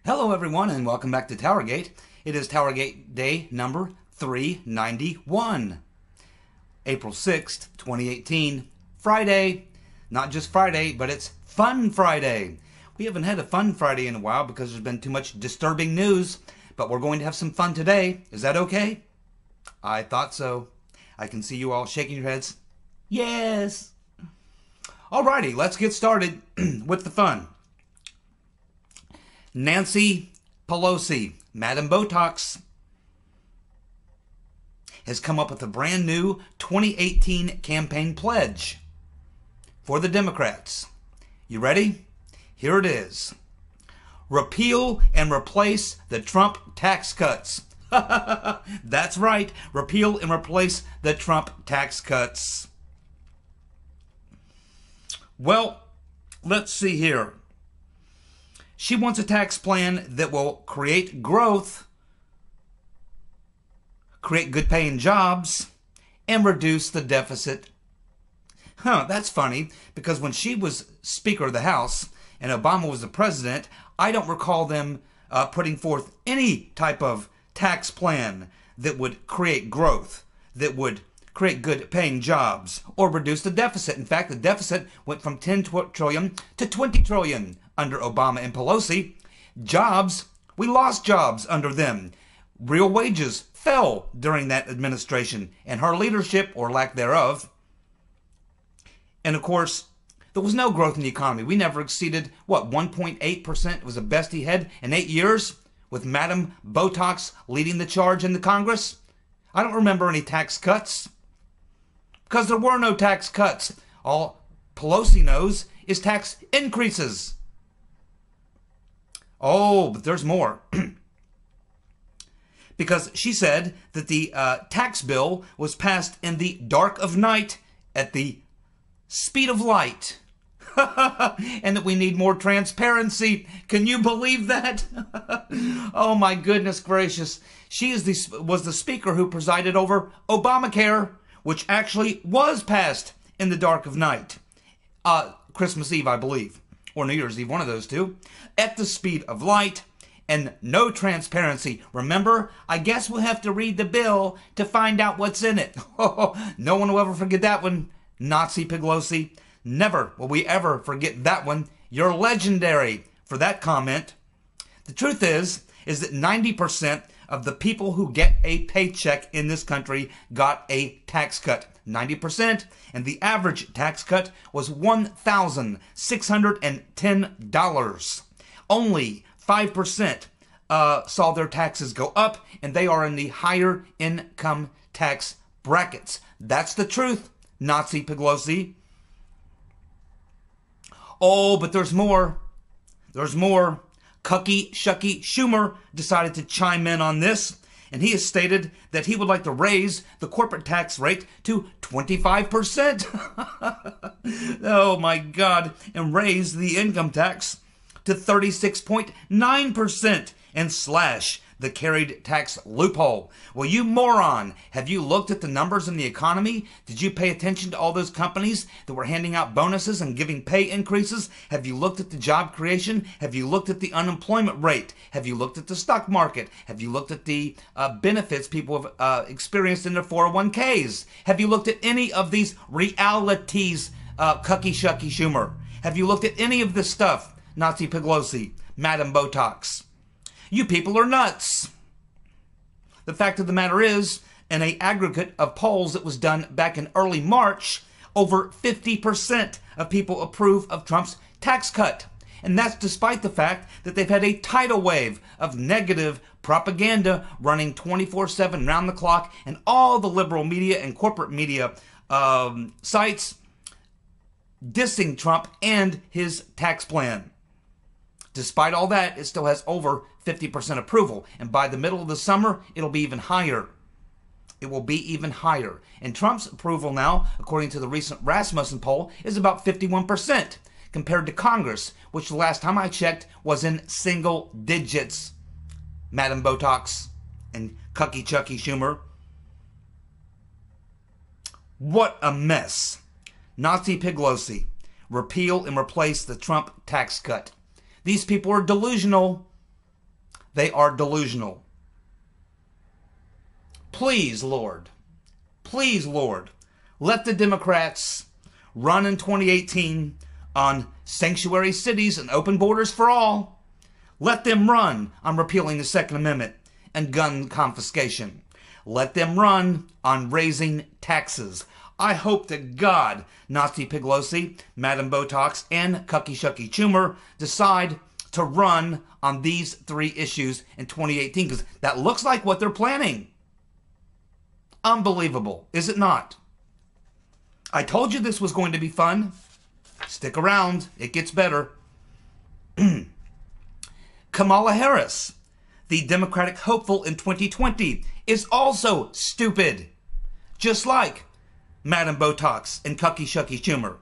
Hello everyone and welcome back to TowerGate. It is TowerGate day number 391. April 6th, 2018. Friday. Not just Friday, but it's Fun Friday. We haven't had a Fun Friday in a while because there's been too much disturbing news, but we're going to have some fun today. Is that okay? I thought so. I can see you all shaking your heads. Yes. Alrighty, let's get started with the fun. Nancy Pelosi, Madam Botox, has come up with a brand new 2018 campaign pledge for the Democrats. You ready? Here it is. Repeal and replace the Trump tax cuts. That's right. Repeal and replace the Trump tax cuts. Well, let's see here. She wants a tax plan that will create growth, create good paying jobs, and reduce the deficit. That's funny, because when she was Speaker of the House and Obama was the president, I don't recall them putting forth any type of tax plan that would create growth, that would create good paying jobs, or reduce the deficit. In fact, the deficit went from 10 trillion to 20 trillion under Obama and Pelosi. Jobs, we lost jobs under them. Real wages fell during that administration and her leadership, or lack thereof. And of course, there was no growth in the economy. We never exceeded, 1.8% was the best he had in 8 years, with Madam Botox leading the charge in the Congress. I don't remember any tax cuts, because there were no tax cuts. All Pelosi knows is tax increases. Oh, but there's more. Because she said that the tax bill was passed in the dark of night at the speed of light. And that we need more transparency. Can you believe that? Oh my goodness gracious. She was the speaker who presided over Obamacare, which actually was passed in the dark of night. Christmas Eve, I believe. Or New Year's Eve, one of those two. At the speed of light, and no transparency. Remember, I guess we'll have to read the bill to find out what's in it. No one will ever forget that one, Nazi Pelosi. Never will we ever forget that one. You're legendary for that comment. The truth is that 90% of the people who get a paycheck in this country got a tax cut. 90%, and the average tax cut was $1,610. Only 5% saw their taxes go up, and they are in the higher income tax brackets. That's the truth, Nazi Pelosi. Oh, but there's more. There's more. Cucky Shucky Schumer decided to chime in on this, and he has stated that he would like to raise the corporate tax rate to 25%. Oh my God. And raise the income tax to 36.9% and slash the carried tax loophole. Well, you moron, have you looked at the numbers in the economy? Did you pay attention to all those companies that were handing out bonuses and giving pay increases? Have you looked at the job creation? Have you looked at the unemployment rate? Have you looked at the stock market? Have you looked at the benefits people have experienced in their 401ks? Have you looked at any of these realities, Cucky Shucky Schumer? Have you looked at any of this stuff, Nazi Pelosi, Madam Botox? You people are nuts. The fact of the matter is, in an aggregate of polls that was done back in early March, over 50% of people approve of Trump's tax cut. And that's despite the fact that they've had a tidal wave of negative propaganda running 24/7 round the clock, and all the liberal media and corporate media sites dissing Trump and his tax plan. Despite all that, it still has over 50% approval. And by the middle of the summer, it'll be even higher. It will be even higher. And Trump's approval now, according to the recent Rasmussen poll, is about 51%, compared to Congress, which the last time I checked was in single digits. Madam Botox and Cucky Chucky Schumer. What a mess. Nazi Pelosi, repeal and replace the Trump tax cut. These people are delusional. They are delusional. Please, Lord, let the Democrats run in 2018 on sanctuary cities and open borders for all. Let them run on repealing the Second Amendment and gun confiscation. Let them run on raising taxes. I hope to God Nancy Pelosi, Madam Botox, and Cucky Shucky Schumer decide to run on these three issues in 2018, because that looks like what they're planning. Unbelievable, is it not? I told you this was going to be fun. Stick around, it gets better. Kamala Harris, the Democratic hopeful in 2020, is also stupid. Just like Madam Botox and Cucky Shucky Schumer.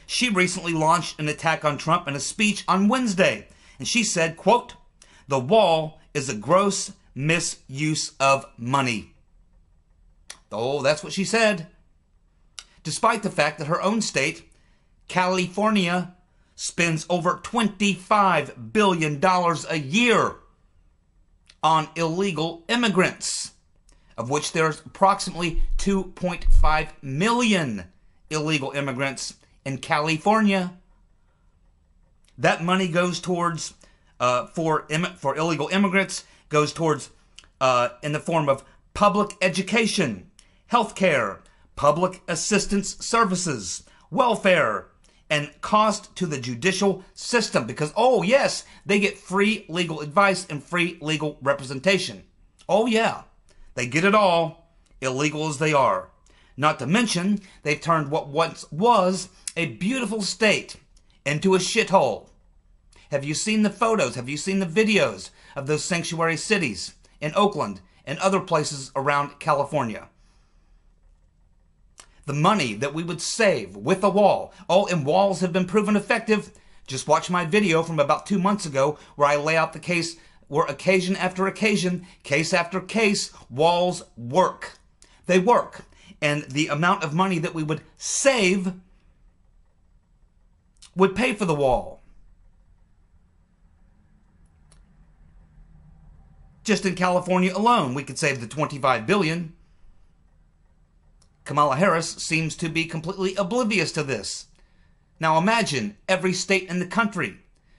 She recently launched an attack on Trump in a speech on Wednesday, and she said, quote, "The wall is a gross misuse of money." Oh, that's what she said. Despite the fact that her own state, California, spends over $25 billion a year on illegal immigrants, of which there's approximately 2.5 million illegal immigrants in California. That money goes towards, for illegal immigrants, goes towards in the form of public education, healthcare, public assistance services, welfare, and cost to the judicial system. Because, oh yes, they get free legal advice and free legal representation. Oh yeah, they get it all, illegal as they are. Not to mention, they've turned what once was a beautiful state into a shithole. Have you seen the photos? Have you seen the videos of those sanctuary cities in Oakland and other places around California? The money that we would save with a wall. Oh, and walls have been proven effective. Just watch my video from about 2 months ago where I lay out the case where occasion after occasion, case after case, walls work. They work. And the amount of money that we would save would pay for the wall. Just in California alone, we could save the $25 billion. Kamala Harris seems to be completely oblivious to this. Now imagine every state in the country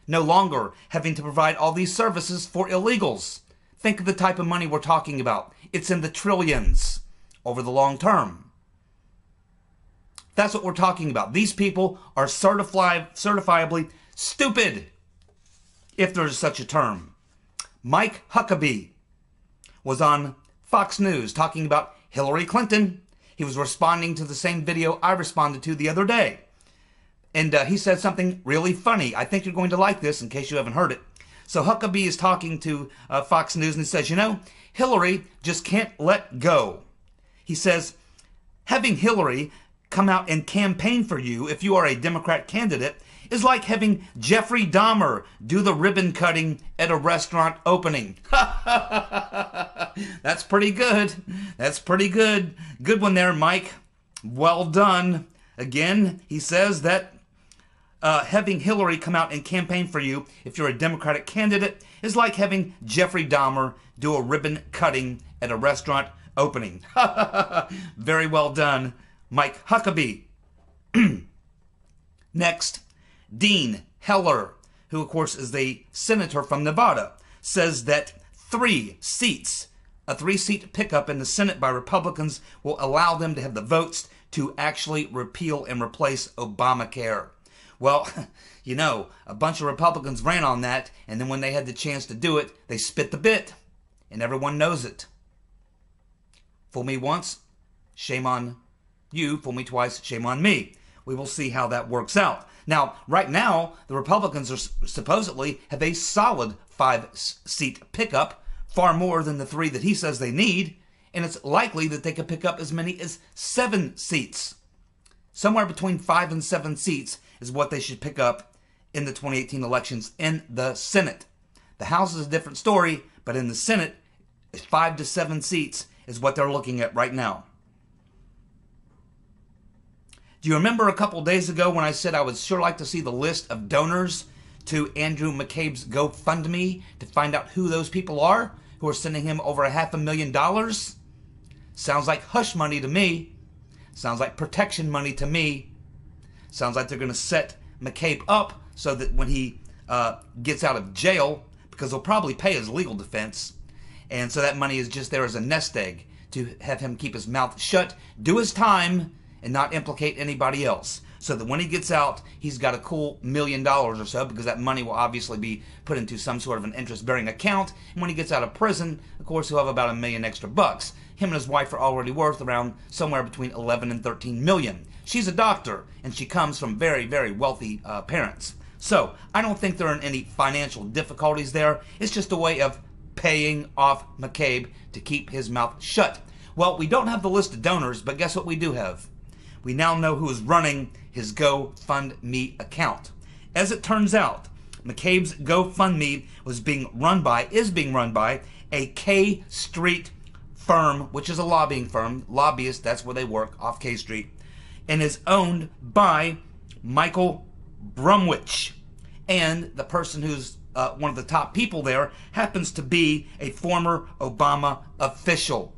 no longer having to provide all these services for illegals. Think of the type of money we're talking about. It's in the trillions over the long term. That's what we're talking about. These people are certifiably stupid, if there's such a term. Mike Huckabee was on Fox News talking about Hillary Clinton. He was responding to the same video I responded to the other day. And he said something really funny. I think you're going to like this in case you haven't heard it. So Huckabee is talking to Fox News and he says, you know, Hillary just can't let go. He says, having Hillary come out and campaign for you if you are a Democrat candidate is like having Jeffrey Dahmer do the ribbon cutting at a restaurant opening. That's pretty good. That's pretty good. Good one there, Mike. Well done. Again, he says that having Hillary come out and campaign for you if you're a Democratic candidate is like having Jeffrey Dahmer do a ribbon cutting at a restaurant opening. Very well done, Mike Huckabee. Next, Dean Heller, who of course is the senator from Nevada, says that a 3-seat pickup in the Senate by Republicans will allow them to have the votes to actually repeal and replace Obamacare. Well, you know, a bunch of Republicans ran on that, and then when they had the chance to do it, they spit the bit, and everyone knows it. Fool me once, shame on you. Fool me twice, shame on me. We will see how that works out. Now, right now, the Republicans are supposedly have a solid 5-seat pickup, far more than the 3 that he says they need, and it's likely that they could pick up as many as 7 seats. Somewhere between 5 and 7 seats is what they should pick up in the 2018 elections in the Senate. The House is a different story, but in the Senate, 5 to 7 seats is what they're looking at right now. Do you remember a couple days ago when I said I would sure like to see the list of donors to Andrew McCabe's GoFundMe to find out who those people are who are sending him over $500,000? Sounds like hush money to me. Sounds like protection money to me. Sounds like they're going to set McCabe up so that when he gets out of jail, because they'll probably pay his legal defense, and so that money is just there as a nest egg to have him keep his mouth shut, do his time, and not implicate anybody else. So that when he gets out, he's got a cool $1 million or so, because that money will obviously be put into some sort of an interest-bearing account. And when he gets out of prison, of course, he'll have about $1 million extra bucks. Him and his wife are already worth around somewhere between 11 and 13 million. She's a doctor, and she comes from very, very wealthy parents. So I don't think there are any financial difficulties there. It's just a way of paying off McCabe to keep his mouth shut. Well, we don't have the list of donors, but guess what we do have? We now know who is running his GoFundMe account. As it turns out, McCabe's GoFundMe is being run by a K Street firm, which is a lobbying firm. Lobbyists, that's where they work, off K Street, and is owned by Michael Brumwich. And the person who's one of the top people there happens to be a former Obama official.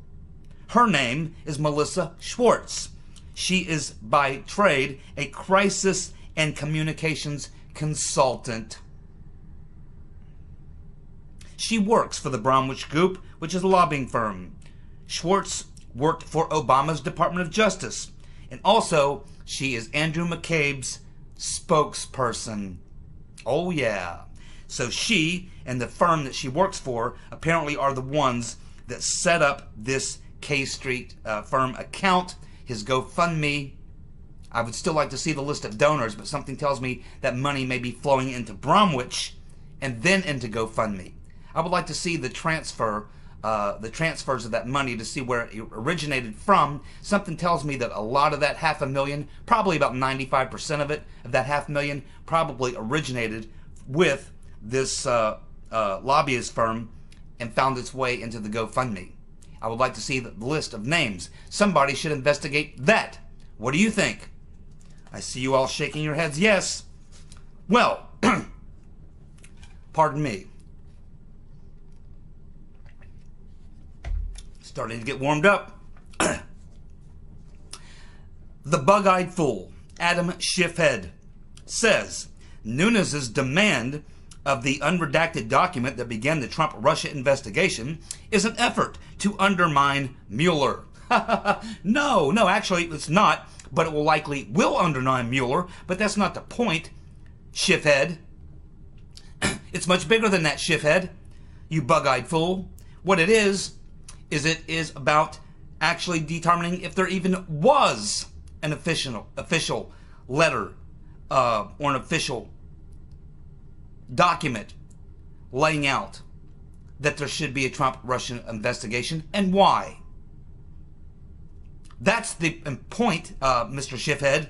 Her name is Melissa Schwartz. She is by trade a crisis and communications consultant. She works for the Bromwich Group, which is a lobbying firm. Schwartz worked for Obama's Department of Justice. And also, she is Andrew McCabe's spokesperson. Oh yeah. So she and the firm that she works for apparently are the ones that set up this K Street firm account, his GoFundMe. I would still like to see the list of donors, but something tells me that money may be flowing into Bromwich and then into GoFundMe. I would like to see the transfers of that money to see where it originated from. Something tells me that a lot of that $500,000, probably about 95% of it, of that $500,000, probably originated with this lobbyist firm and found its way into the GoFundMe. I would like to see the list of names. Somebody should investigate that. What do you think? I see you all shaking your heads yes. Well, pardon me. Starting to get warmed up. The bug-eyed fool, Adam Schiffhead, says Nunes's demand of the unredacted document that began the Trump-Russia investigation is an effort to undermine Mueller. No, actually it's not, but it will undermine Mueller, but that's not the point, Schiffhead. It's much bigger than that, Schiffhead, you bug-eyed fool. What it is it is about actually determining if there even was an official letter or an official document laying out that there should be a Trump-Russian investigation and why. That's the point, Mr. Schiffhead.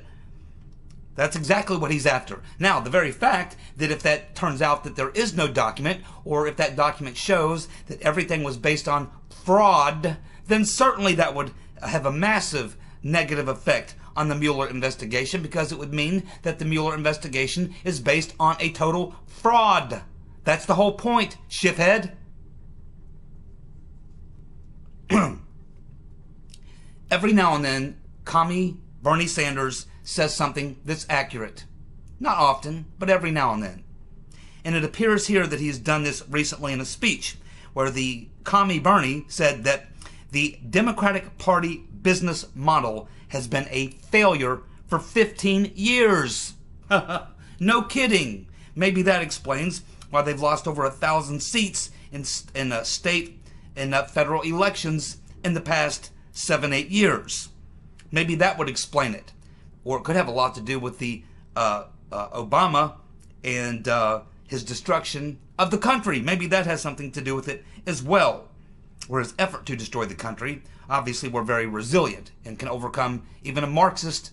That's exactly what he's after. Now, the very fact that if that turns out that there is no document, or if that document shows that everything was based on fraud, then certainly that would have a massive negative effect on the Mueller investigation, because it would mean that the Mueller investigation is based on a total fraud. That's the whole point, Schiffhead. Every now and then, commie Bernie Sanders says something that's accurate. Not often, but every now and then. And it appears here that he's done this recently in a speech, where the commie Bernie said that the Democratic Party business model has been a failure for 15 years. No kidding. Maybe that explains why they've lost over 1,000 seats in state and federal elections in the past 7-8 years. Maybe that would explain it. Or it could have a lot to do with the Obama and his destruction of the country. Maybe that has something to do with it as well. Or his effort to destroy the country. Obviously, we're very resilient and can overcome even a Marxist,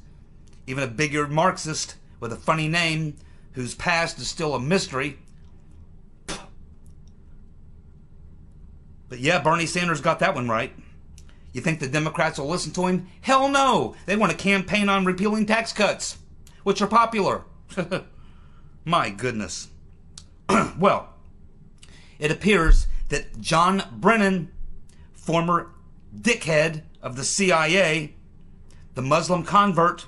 even a big-eared Marxist with a funny name whose past is still a mystery. But yeah, Bernie Sanders got that one right. You think the Democrats will listen to him? Hell no! They want to campaign on repealing tax cuts, which are popular. My goodness. Well, it appears that John Brennan, former dickhead of the CIA, the Muslim convert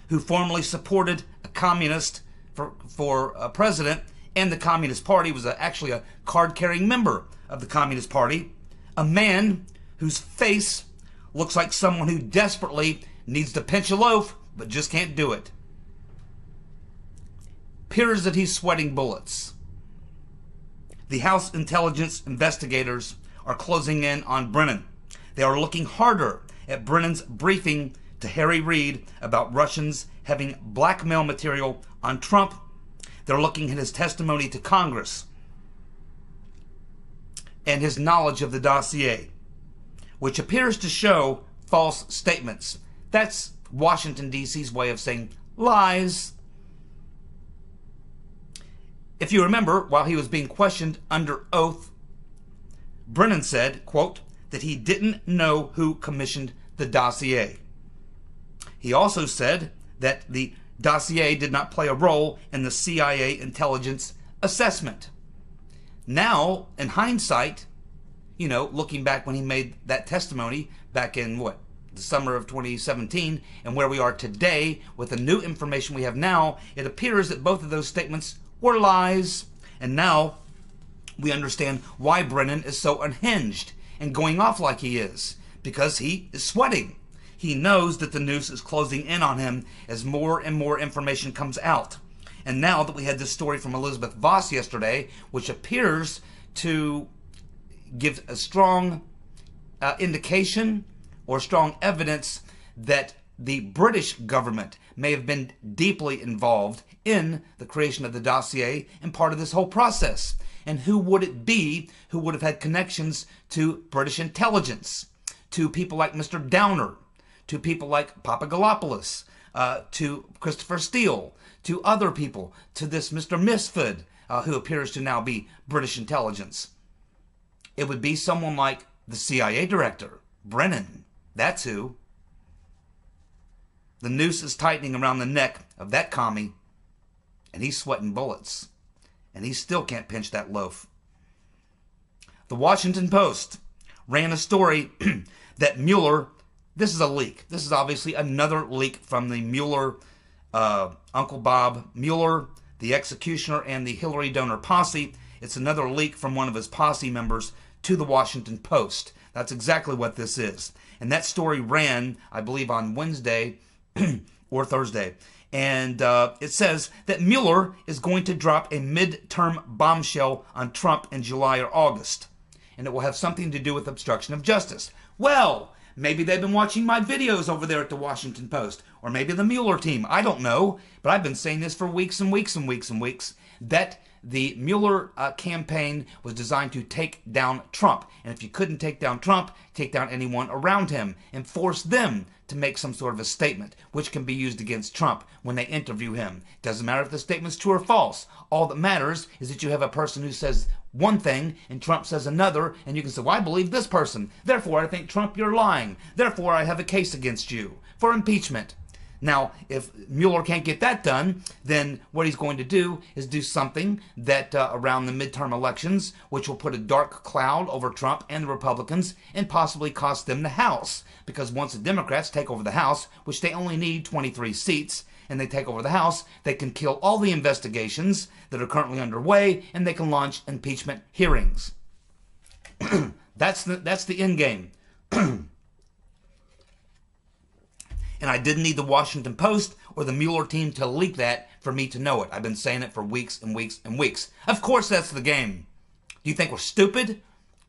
who formerly supported a communist for president, and the Communist Party, was actually a card-carrying member of the Communist Party, a man whose face looks like someone who desperately needs to pinch a loaf but just can't do it. Appears that he's sweating bullets. The House intelligence investigators are closing in on Brennan. They are looking harder at Brennan's briefing to Harry Reid about Russians having blackmail material on Trump. They're looking at his testimony to Congress and his knowledge of the dossier, which appears to show false statements. That's Washington, D.C.'s way of saying lies. If you remember, while he was being questioned under oath, Brennan said, quote, that he didn't know who commissioned the dossier. He also said that the dossier did not play a role in the CIA intelligence assessment. Now, in hindsight, looking back when he made that testimony back in, the summer of 2017, and where we are today with the new information we have now, it appears that both of those statements were lies. And now we understand why Brennan is so unhinged and going off like he is, because he is sweating. He knows that the noose is closing in on him as more and more information comes out. And now that we had this story from Elizabeth Voss yesterday, which appears to give a strong indication or strong evidence that the British government may have been deeply involved in the creation of the dossier and part of this whole process. And who would it be who would have had connections to British intelligence, to people like Mr. Downer, to people like Papagalopoulos, to Christopher Steele, to other people, to this Mr. Misford, who appears to now be British intelligence? It would be someone like the CIA director, Brennan. That's who. The noose is tightening around the neck of that commie, and he's sweating bullets. And he still can't pinch that loaf. The Washington Post ran a story that Mueller, this is a leak. This is obviously another leak from the Mueller, Uncle Bob Mueller, the executioner, and the Hillary donor posse. It's another leak from one of his posse members to the Washington Post. That's exactly what this is. And that story ran, I believe, on Wednesday or Thursday. And it says that Mueller is going to drop a midterm bombshell on Trump in July or August. And it will have something to do with obstruction of justice. Well, maybe they've been watching my videos over there at the Washington Post. Or maybe the Mueller team. I don't know. But I've been saying this for weeks and weeks and weeks and weeks. That the Mueller campaign was designed to take down Trump. And if you couldn't take down Trump, take down anyone around him and force them to make some sort of a statement, which can be used against Trump when they interview him. Doesn't matter if the statement's true or false. All that matters is that you have a person who says one thing and Trump says another, and you can say, well, I believe this person. Therefore, I think, Trump, you're lying. Therefore, I have a case against you for impeachment. Now, if Mueller can't get that done, then what he's going to do is do something that around the midterm elections, which will put a dark cloud over Trump and the Republicans and possibly cost them the House. Because once the Democrats take over the House, which they only need 23 seats, and they take over the House, they can kill all the investigations that are currently underway, and they can launch impeachment hearings. That's the end game. And I didn't need the Washington Post or the Mueller team to leak that for me to know it. I've been saying it for weeks and weeks and weeks. Of course that's the game. Do you think we're stupid?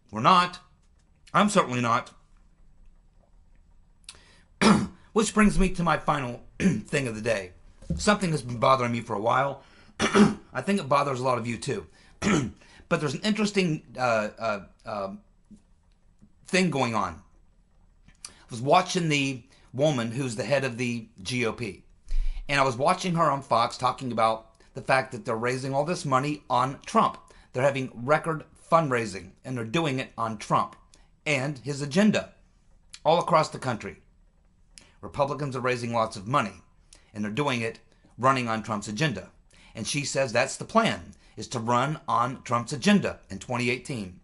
We're not. I'm certainly not. Which brings me to my final thing of the day. Something that's been bothering me for a while. I think it bothers a lot of you too. But there's an interesting thing going on. I was watching the woman who's the head of the GOP. And I was watching her on Fox talking about the fact that they're raising all this money on Trump. They're having record fundraising, and they're doing it on Trump and his agenda all across the country. Republicans are raising lots of money, and they're doing it running on Trump's agenda. And she says that's the plan, is to run on Trump's agenda in 2018.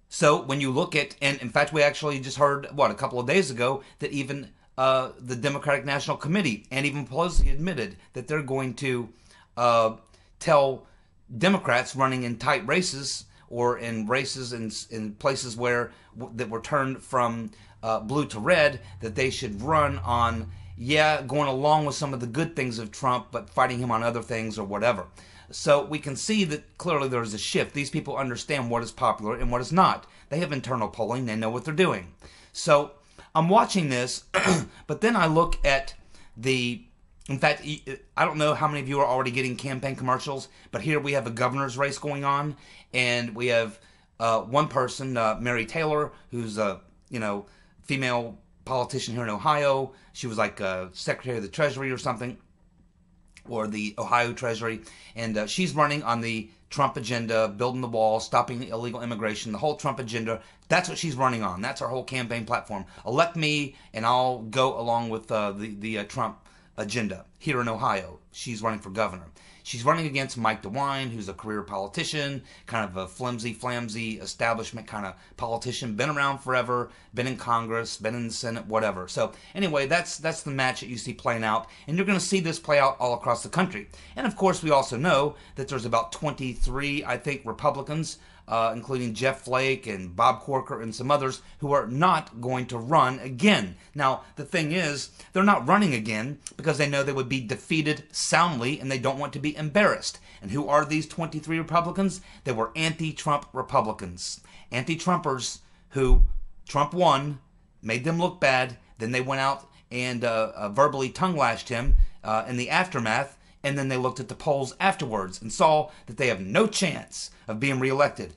So when you look at, and in fact, we actually just heard, a couple of days ago, that even the Democratic National Committee and even Pelosi admitted that they're going to tell Democrats running in tight races or in races in places where that were turned from blue to red, that they should run on, going along with some of the good things of Trump, but fighting him on other things or whatever. So we can see that clearly there is a shift. These people understand what is popular and what is not. They have internal polling. They know what they're doing. So I'm watching this, but then I look at in fact, I don't know how many of you are already getting campaign commercials, but here we have a governor's race going on, and we have one person, Mary Taylor, who's a female politician here in Ohio. She was like Secretary of the Treasury or something, or the Ohio Treasury, and she's running on the Trump agenda, building the wall, stopping illegal immigration, the whole Trump agenda. That's what she's running on. That's her whole campaign platform. Elect me, and I'll go along with the Trump agenda here in Ohio. She's running for governor. She's running against Mike DeWine, who's a career politician, kind of a flimsy establishment kind of politician, been around forever, been in Congress, been in the Senate, whatever. So anyway, that's the match that you see playing out, and you're going to see this play out all across the country. And of course, we also know that there's about 23, I think, Republicans, including Jeff Flake and Bob Corker and some others, who are not going to run again. Now, the thing is, they're not running again because they know they would be defeated soundly and they don't want to be embarrassed. And who are these 23 Republicans? They were anti-Trump Republicans. Anti-Trumpers who Trump won, made them look bad, then they went out and verbally tongue-lashed him in the aftermath, and then they looked at the polls afterwards and saw that they have no chance of being reelected.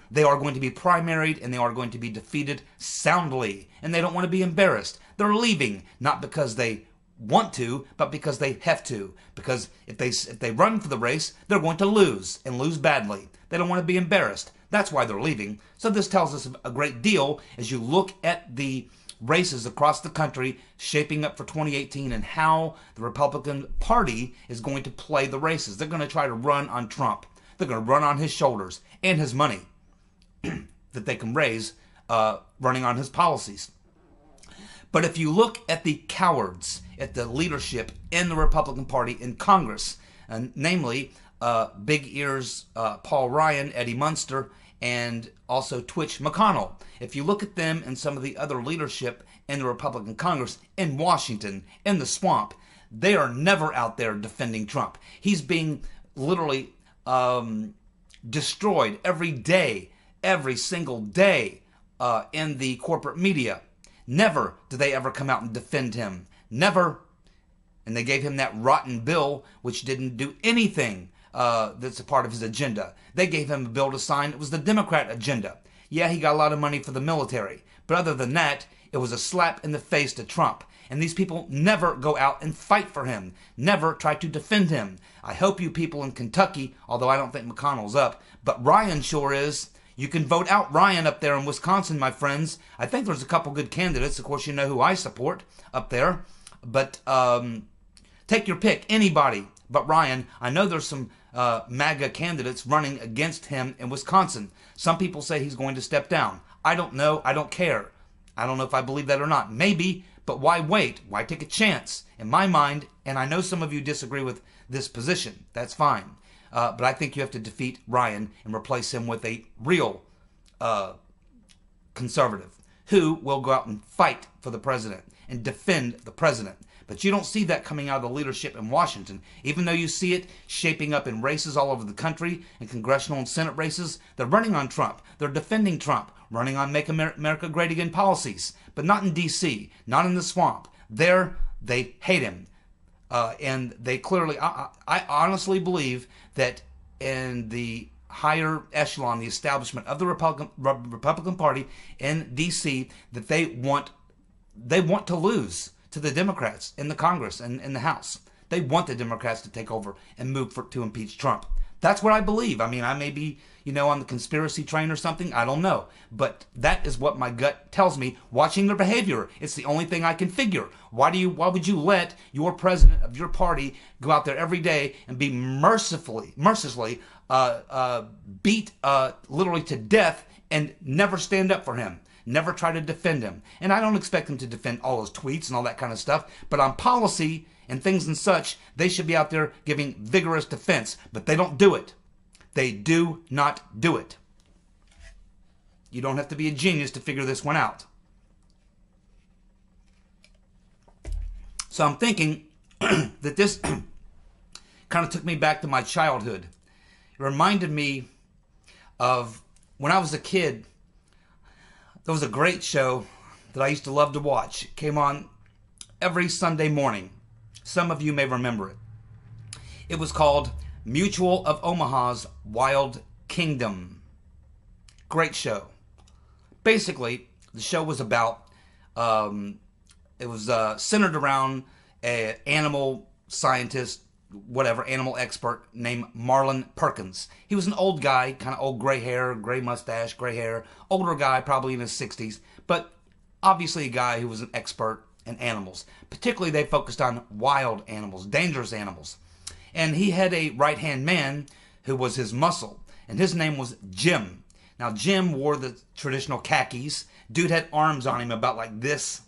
They are going to be primaried and they are going to be defeated soundly, and they don't want to be embarrassed. They're leaving, not because they want to, but because they have to. Because if they run for the race, they're going to lose, and lose badly. They don't want to be embarrassed. That's why they're leaving. So this tells us a great deal as you look at the races across the country shaping up for 2018 and how the Republican Party is going to play the races. They're going to try to run on Trump. They're going to run on his shoulders and his money that they can raise running on his policies. But if you look at the cowards at the leadership in the Republican Party in Congress, namely Big Ears Paul Ryan, Eddie Munster, and also Twitch McConnell. If you look at them and some of the other leadership in the Republican Congress in Washington, in the swamp, they are never out there defending Trump. He's being literally destroyed every day, every single day in the corporate media. Never do they ever come out and defend him. Never. And they gave him that rotten bill, which didn't do anything that's a part of his agenda. They gave him a bill to sign. It was the Democrat agenda. Yeah, he got a lot of money for the military. But other than that, it was a slap in the face to Trump. And these people never go out and fight for him. Never try to defend him. I hope you people in Kentucky, although I don't think McConnell's up, but Ryan sure is. You can vote out Ryan up there in Wisconsin, my friends. I think there's a couple good candidates. Of course, you know who I support up there. But take your pick, anybody but Ryan. I know there's some MAGA candidates running against him in Wisconsin. Some people say he's going to step down. I don't know. I don't care. I don't know if I believe that or not. Maybe, but why wait? Why take a chance? In my mind, and I know some of you disagree with this position. That's fine. But I think you have to defeat Ryan and replace him with a real conservative who will go out and fight for the president and defend the president. But you don't see that coming out of the leadership in Washington. Even though you see it shaping up in races all over the country, in congressional and Senate races, they're running on Trump. They're defending Trump, running on Make America Great Again policies. But not in D.C., not in the swamp. There, they hate him. And they clearly, I honestly believe that in the higher echelon, the establishment of the Republican Party in D.C., that they want to lose to the Democrats in the Congress and in the House. They want the Democrats to take over and move to impeach Trump. That's what I believe. I mean, I may be, on the conspiracy train or something. I don't know. But that is what my gut tells me, watching their behavior. It's the only thing I can figure. Why would you let your president of your party go out there every day and be mercilessly beat literally to death and never stand up for him? Never try to defend him. And I don't expect him to defend all his tweets and all that kind of stuff. But on policy and things and such, they should be out there giving vigorous defense. But they don't do it. They do not do it. You don't have to be a genius to figure this one out. So I'm thinking that this kind of took me back to my childhood. It reminded me of when I was a kid. There was a great show that I used to love to watch. It came on every Sunday morning. Some of you may remember it. It was called Mutual of Omaha's Wild Kingdom. Great show. Basically, the show was about, it was centered around an animal scientist, whatever, animal expert named Marlin Perkins. He was an old guy, kind of old gray hair, gray mustache, gray hair, older guy, probably in his 60s, but obviously a guy who was an expert in animals. Particularly, they focused on wild animals, dangerous animals. And he had a right-hand man who was his muscle, and his name was Jim. Now, Jim wore the traditional khakis. Dude had arms on him about like this.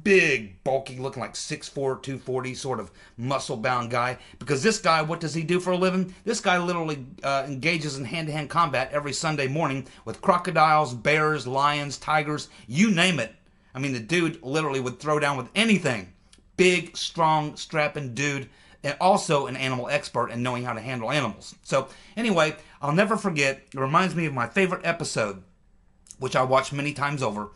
Big, bulky, looking like 6'4", 240, sort of muscle-bound guy. Because this guy, what does he do for a living? This guy literally engages in hand-to-hand combat every Sunday morning with crocodiles, bears, lions, tigers, you name it. I mean, the dude literally would throw down with anything. Big, strong, strapping dude, and also an animal expert in knowing how to handle animals. So, anyway, I'll never forget, it reminds me of my favorite episode, which I watched many times over.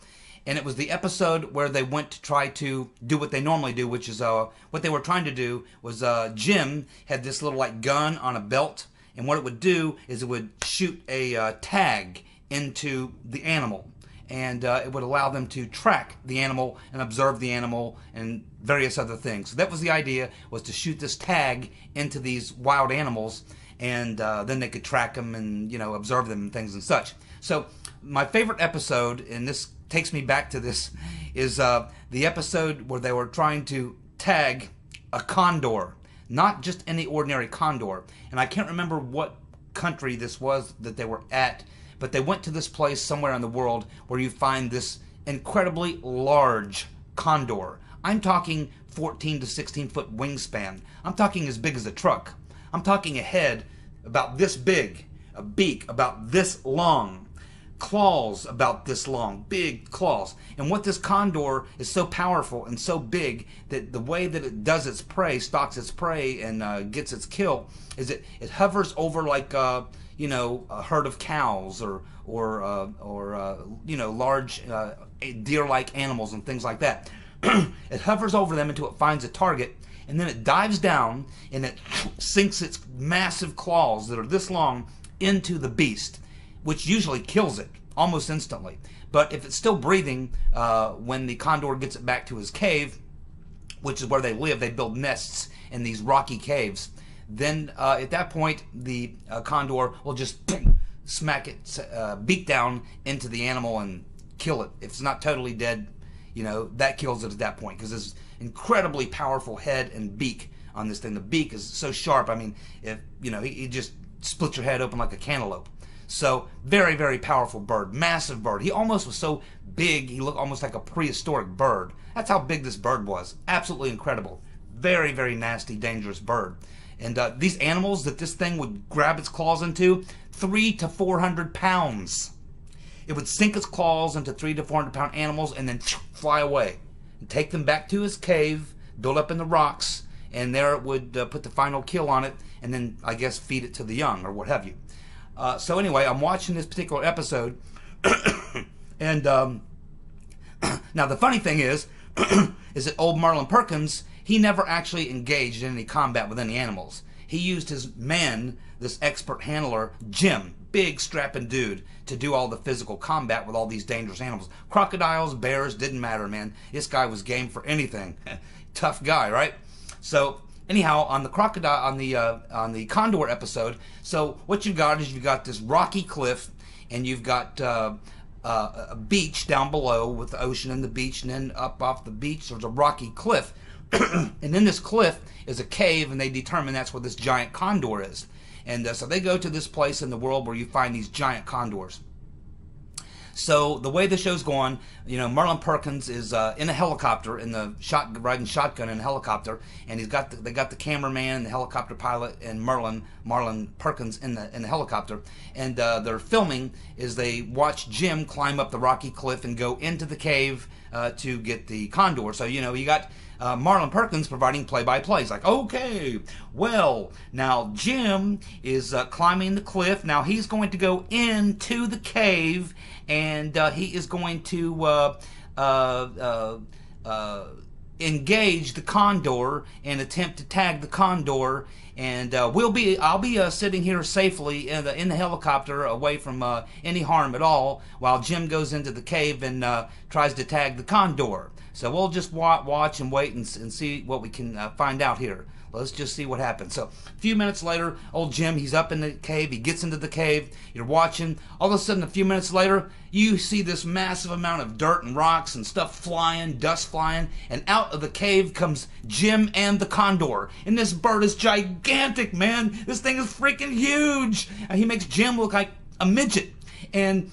And it was the episode where they went to try to do what they normally do, which is what they were trying to do was Jim had this little like gun on a belt, and what it would do is it would shoot a tag into the animal, and it would allow them to track the animal and observe the animal and various other things. So that was the idea, was to shoot this tag into these wild animals, and then they could track them and observe them and things and such. So my favorite episode, and this takes me back to this, is the episode where they were trying to tag a condor, not just any ordinary condor. And I can't remember what country this was that they were at, but they went to this place somewhere in the world where you find this incredibly large condor. I'm talking 14 to 16 foot wingspan. I'm talking as big as a truck. I'm talking a head about this big, a beak about this long, claws about this long, big claws. And what this condor is so powerful and so big that the way that it does its prey, stalks its prey and gets its kill, is it hovers over like a herd of cows or large deer-like animals and things like that. It hovers over them until it finds a target, and then it dives down and it sinks its massive claws that are this long into the beast, which usually kills it almost instantly. But if it's still breathing, when the condor gets it back to his cave, which is where they live, they build nests in these rocky caves, then at that point the condor will just smack its beak down into the animal and kill it. If it's not totally dead, that kills it at that point, because this incredibly powerful head and beak on this thing. The beak is so sharp, I mean, if he just splits your head open like a cantaloupe. So, very, very powerful bird. Massive bird. He almost was so big, he looked almost like a prehistoric bird. That's how big this bird was. Absolutely incredible. Very, very nasty, dangerous bird. And these animals that this thing would grab its claws into, 300 to 400 pounds. It would sink its claws into 300 to 400 pound animals and then fly away. And take them back to his cave, build up in the rocks, and there it would put the final kill on it, and then, I guess, feed it to the young or what have you. So anyway, I'm watching this particular episode, and now the funny thing is that old Marlin Perkins, he never actually engaged in any combat with any animals. He used his man, this expert handler, Jim, big strapping dude, to do all the physical combat with all these dangerous animals. Crocodiles, bears, didn't matter, man. This guy was game for anything. Tough guy, right? So Anyhow, on the crocodile, on the condor episode, so what you've got is you've got this rocky cliff, and you've got a beach down below with the ocean and the beach, and then up off the beach there's a rocky cliff, and in this cliff is a cave, and they determine that's where this giant condor is, and so they go to this place in the world where you find these giant condors. So the way the show's going, you know, Marlon Perkins is in a helicopter, riding shotgun in a helicopter, and they got the cameraman and the helicopter pilot and Marlon Perkins in the helicopter, and they're filming as they watch Jim climb up the rocky cliff and go into the cave to get the condor. So, you know, you got Marlon Perkins providing play-by-play. He's like, okay, well, now Jim is climbing the cliff. Now he's going to go into the cave, and he is going to engage the condor and attempt to tag the condor. And I'll be sitting here safely in the helicopter, away from any harm at all, while Jim goes into the cave and tries to tag the condor. So we'll just watch and wait and see what we can find out here. Let's just see what happens. So a few minutes later, old Jim, he's up in the cave. He gets into the cave. You're watching. All of a sudden, a few minutes later, you see this massive amount of dirt and rocks and stuff flying, dust flying. And out of the cave comes Jim and the condor. And this bird is gigantic, man. This thing is freaking huge. And he makes Jim look like a midget. And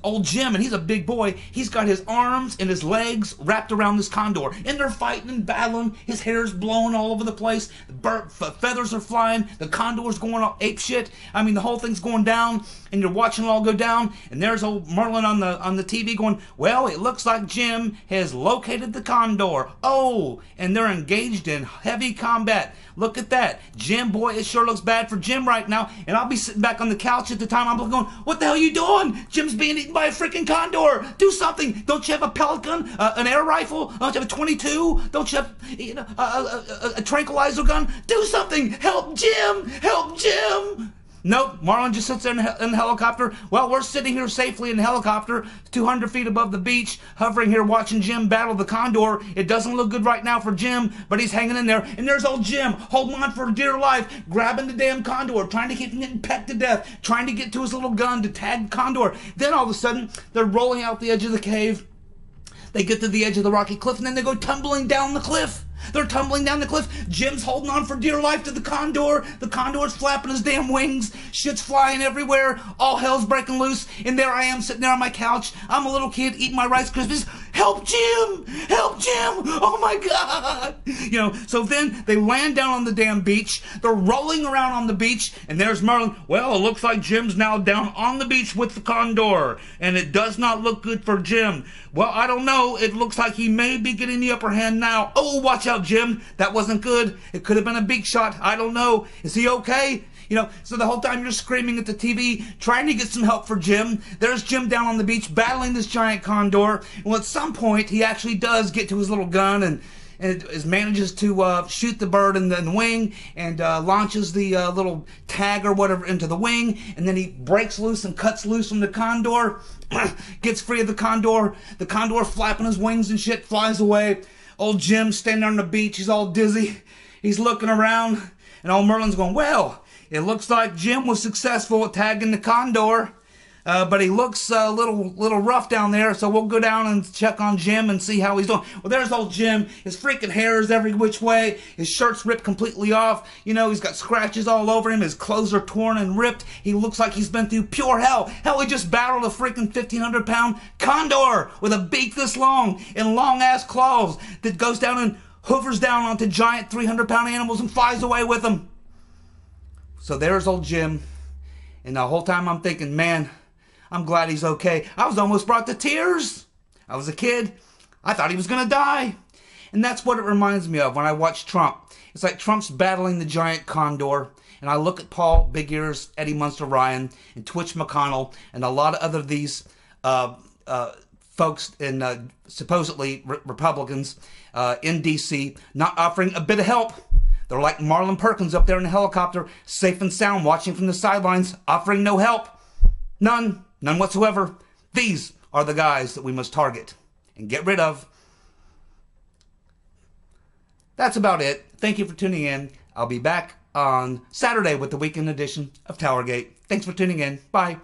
old Jim, and he's a big boy, he's got his arms and his legs wrapped around this condor, and they're fighting and battling. His hair's blowing all over the place. The feathers are flying. The condor's going all ape shit. I mean, the whole thing's going down, and you're watching it all go down. And there's old Merlin on the TV going, well, it looks like Jim has located the condor. Oh, and they're engaged in heavy combat. Look at that. Jim, boy, it sure looks bad for Jim right now. And I'll be sitting back on the couch at the time. I'm going, what the hell are you doing? Jim's being eaten by a freaking condor. Do something. Don't you have a pellet gun? An air rifle? Don't you have a 22? Don't you have a tranquilizer gun? Do something. Help Jim. Help Jim. Nope, Marlon just sits there in the helicopter. Well, we're sitting here safely in the helicopter, 200 feet above the beach, hovering here watching Jim battle the condor. It doesn't look good right now for Jim, but he's hanging in there. And there's old Jim, holding on for dear life, grabbing the damn condor, trying to keep him getting pecked to death, trying to get to his little gun to tag condor. Then all of a sudden, they're rolling out the edge of the cave. They get to the edge of the rocky cliff, and then they go tumbling down the cliff. They're tumbling down the cliff. Jim's holding on for dear life to the condor. The condor's flapping his damn wings. Shit's flying everywhere. All hell's breaking loose. And there I am sitting there on my couch. I'm a little kid eating my Rice Krispies. Help Jim! Help Jim! Oh my God! You know, so then they land down on the damn beach. They're rolling around on the beach. And there's Merlin. Well, it looks like Jim's now down on the beach with the condor. And it does not look good for Jim. Well, I don't know. It looks like he may be getting the upper hand now. Oh, watch out, Jim. That wasn't good. It could have been a big shot. I don't know. Is he okay? You know, so the whole time you're screaming at the TV, trying to get some help for Jim. There's Jim down on the beach battling this giant condor. Well, at some point, he actually does get to his little gun and manages to shoot the bird in the wing and launches the little tag or whatever into the wing. And then he breaks loose and cuts loose from the condor, gets free of the condor. The condor flapping his wings and shit flies away. Old Jim standing on the beach, he's all dizzy. He's looking around, and old Merlin's going, well, it looks like Jim was successful at tagging the condor, but he looks a little rough down there, so we'll go down and check on Jim and see how he's doing. Well, there's old Jim. His freaking hair is every which way. His shirt's ripped completely off. You know, he's got scratches all over him. His clothes are torn and ripped. He looks like he's been through pure hell. Hell, he just battled a freaking 1,500-pound condor with a beak this long and long-ass claws that goes down and hoovers down onto giant 300-pound animals and flies away with them. So there's old Jim. And the whole time I'm thinking, man, I'm glad he's okay. I was almost brought to tears. I was a kid. I thought he was going to die. And that's what it reminds me of when I watch Trump. It's like Trump's battling the giant condor. And I look at Paul Big Ears, Eddie Munster Ryan, and Twitch McConnell, and a lot of other these folks in supposedly Republicans in D.C. not offering a bit of help. They're like Marlon Perkins up there in the helicopter, safe and sound, watching from the sidelines, offering no help. None whatsoever. These are the guys that we must target and get rid of. That's about it. Thank you for tuning in. I'll be back on Saturday with the weekend edition of TowerGate. Thanks for tuning in. Bye.